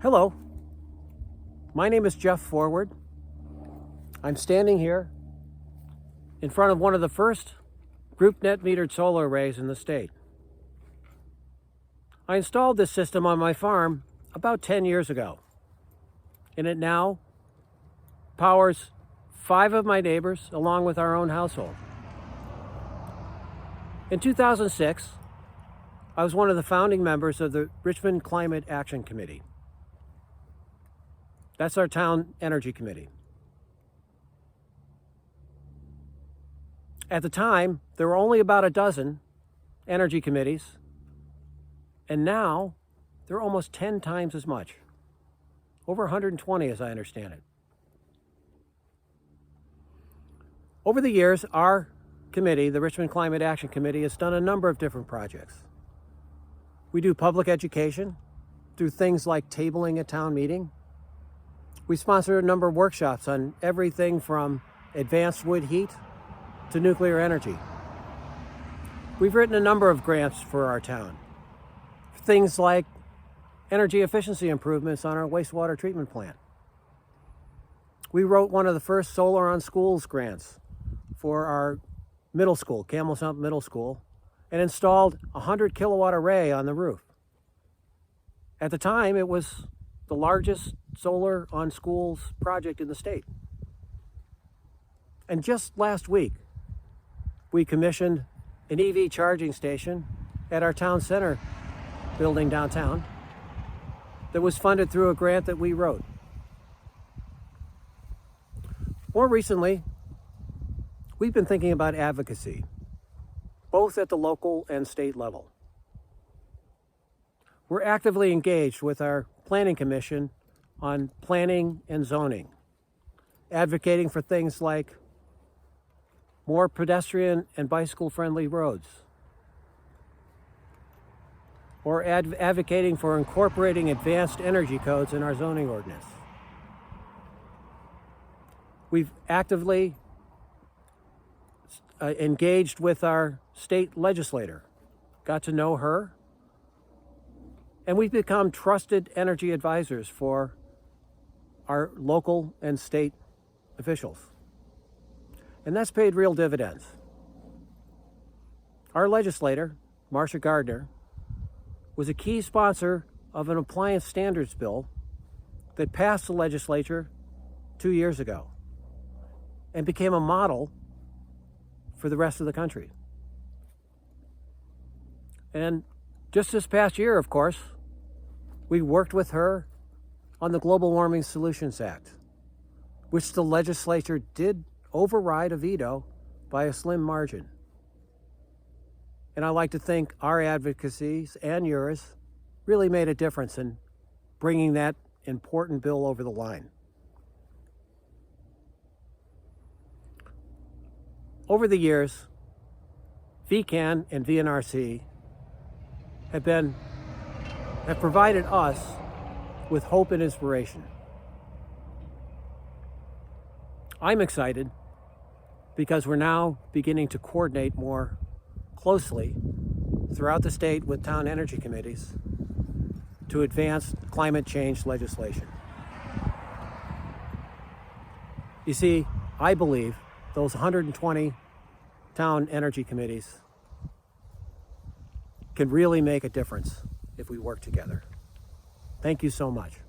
Hello, my name is Jeff Forward. I'm standing here in front of one of the first group net metered solar arrays in the state. I installed this system on my farm about 10 years ago, and it now powers 5 of my neighbors along with our own household. In 2006, I was one of the founding members of the Richmond Climate Action Committee. That's our town energy committee. At the time, there were only about a dozen energy committees, and now there are almost 10 times as much. Over 120, as I understand it. Over the years, our committee, the Richmond Climate Action Committee, has done a number of different projects. We do public education through things like tabling a town meeting. We sponsor a number of workshops on everything from advanced wood heat to nuclear energy. We've written a number of grants for our town. Things like energy efficiency improvements on our wastewater treatment plant. We wrote one of the first Solar on Schools grants for our middle school, Camel Sump Middle School, and installed a 100 kilowatt array on the roof. At the time, it was the largest Solar on Schools project in the state. And just last week, we commissioned an EV charging station at our town center building downtown that was funded through a grant that we wrote. More recently, we've been thinking about advocacy, both at the local and state level. We're actively engaged with our Planning Commission on planning and zoning, advocating for things like more pedestrian and bicycle-friendly roads, or advocating for incorporating advanced energy codes in our zoning ordinance. We've actively engaged with our state legislator, got to know her, and we've become trusted energy advisors for our local and state officials. And that's paid real dividends. Our legislator, Marcia Gardner, was a key sponsor of an appliance standards bill that passed the legislature 2 years ago and became a model for the rest of the country. And just this past year, of course, we worked with her on the Global Warming Solutions Act, which the legislature did override a veto by a slim margin. And I like to think our advocacies and yours really made a difference in bringing that important bill over the line. Over the years, VCAN and VNRC have provided us with hope and inspiration. I'm excited because we're now beginning to coordinate more closely throughout the state with town energy committees to advance climate change legislation. You see, I believe those 120 town energy committees can really make a difference if we work together. Thank you so much.